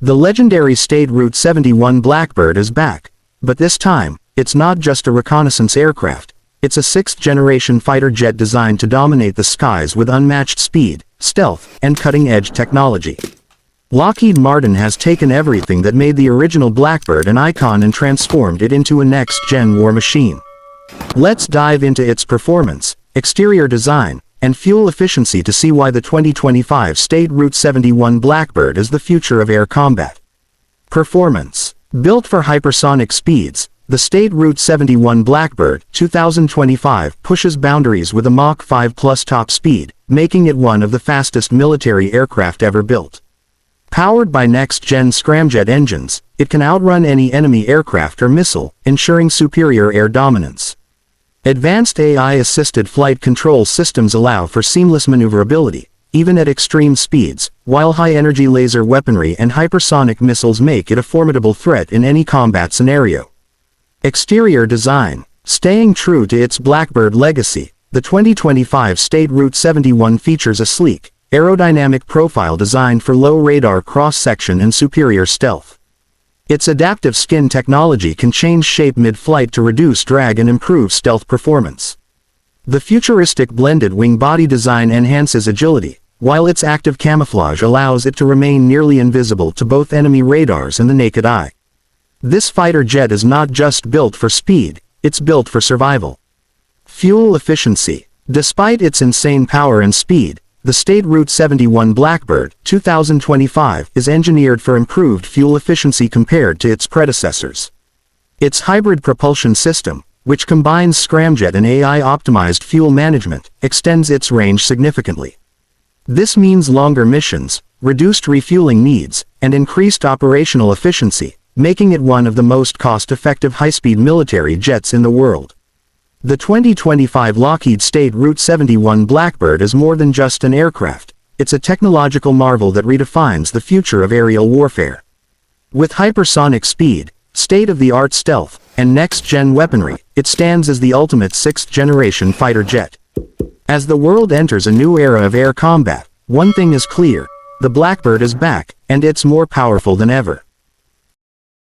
The legendary State Route 71 Blackbird is back. But this time, it's not just a reconnaissance aircraft. It's a sixth-generation fighter jet designed to dominate the skies with unmatched speed, stealth, and cutting-edge technology. Lockheed Martin has taken everything that made the original Blackbird an icon and transformed it into a next-gen war machine. Let's dive into its performance, exterior design, and fuel efficiency to see why the 2025 State Route 71 Blackbird is the future of air combat. Performance. Built for hypersonic speeds, the State Route 71 Blackbird 2025 pushes boundaries with a Mach 5+ top speed, making it one of the fastest military aircraft ever built. Powered by next-gen scramjet engines, it can outrun any enemy aircraft or missile, ensuring superior air dominance. Advanced AI-assisted flight control systems allow for seamless maneuverability, even at extreme speeds, while high-energy laser weaponry and hypersonic missiles make it a formidable threat in any combat scenario. Exterior design. Staying true to its Blackbird legacy, the 2025 State Route 71 features a sleek, aerodynamic profile designed for low radar cross-section and superior stealth. Its adaptive skin technology can change shape mid-flight to reduce drag and improve stealth performance. The futuristic blended wing body design enhances agility, while its active camouflage allows it to remain nearly invisible to both enemy radars and the naked eye. This fighter jet is not just built for speed, it's built for survival. Fuel efficiency. Despite its insane power and speed, the State Route 71 Blackbird 2025 is engineered for improved fuel efficiency compared to its predecessors. Its hybrid propulsion system, which combines scramjet and AI-optimized fuel management, extends its range significantly. This means longer missions, reduced refueling needs, and increased operational efficiency, making it one of the most cost-effective high-speed military jets in the world. The 2025 Lockheed State Route 71 Blackbird is more than just an aircraft, it's a technological marvel that redefines the future of aerial warfare. With hypersonic speed, state-of-the-art stealth, and next-gen weaponry, it stands as the ultimate sixth-generation fighter jet. As the world enters a new era of air combat, one thing is clear: the Blackbird is back, and it's more powerful than ever.